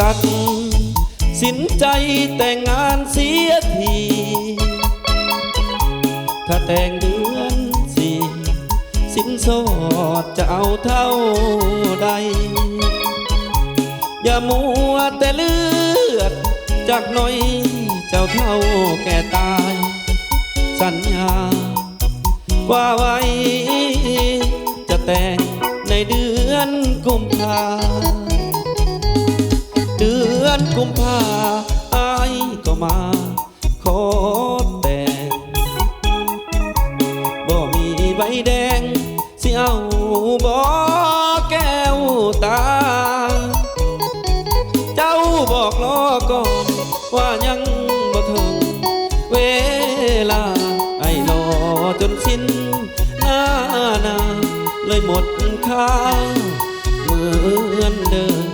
ตัดสินใจแต่งงานเสียทีถ้าแต่งเดือนสี่สินสอดจะเอาเท่าใดอย่ามัวแต่เลือดจากหน่อยเจ้าเท่าแก่ตายสัญญาว่าไว้จะแต่งในเดือนกุมภาเดือนกุมภาอายก็มาขอแต่งบ่มีใบแดงสิเอาบ่แก้วตาเจ้าบอกรอก่อนว่ายังบ่ถึงเวลาไอ้รอจนสิ้นหน้าเลยหมดค่าเหมือนเดิม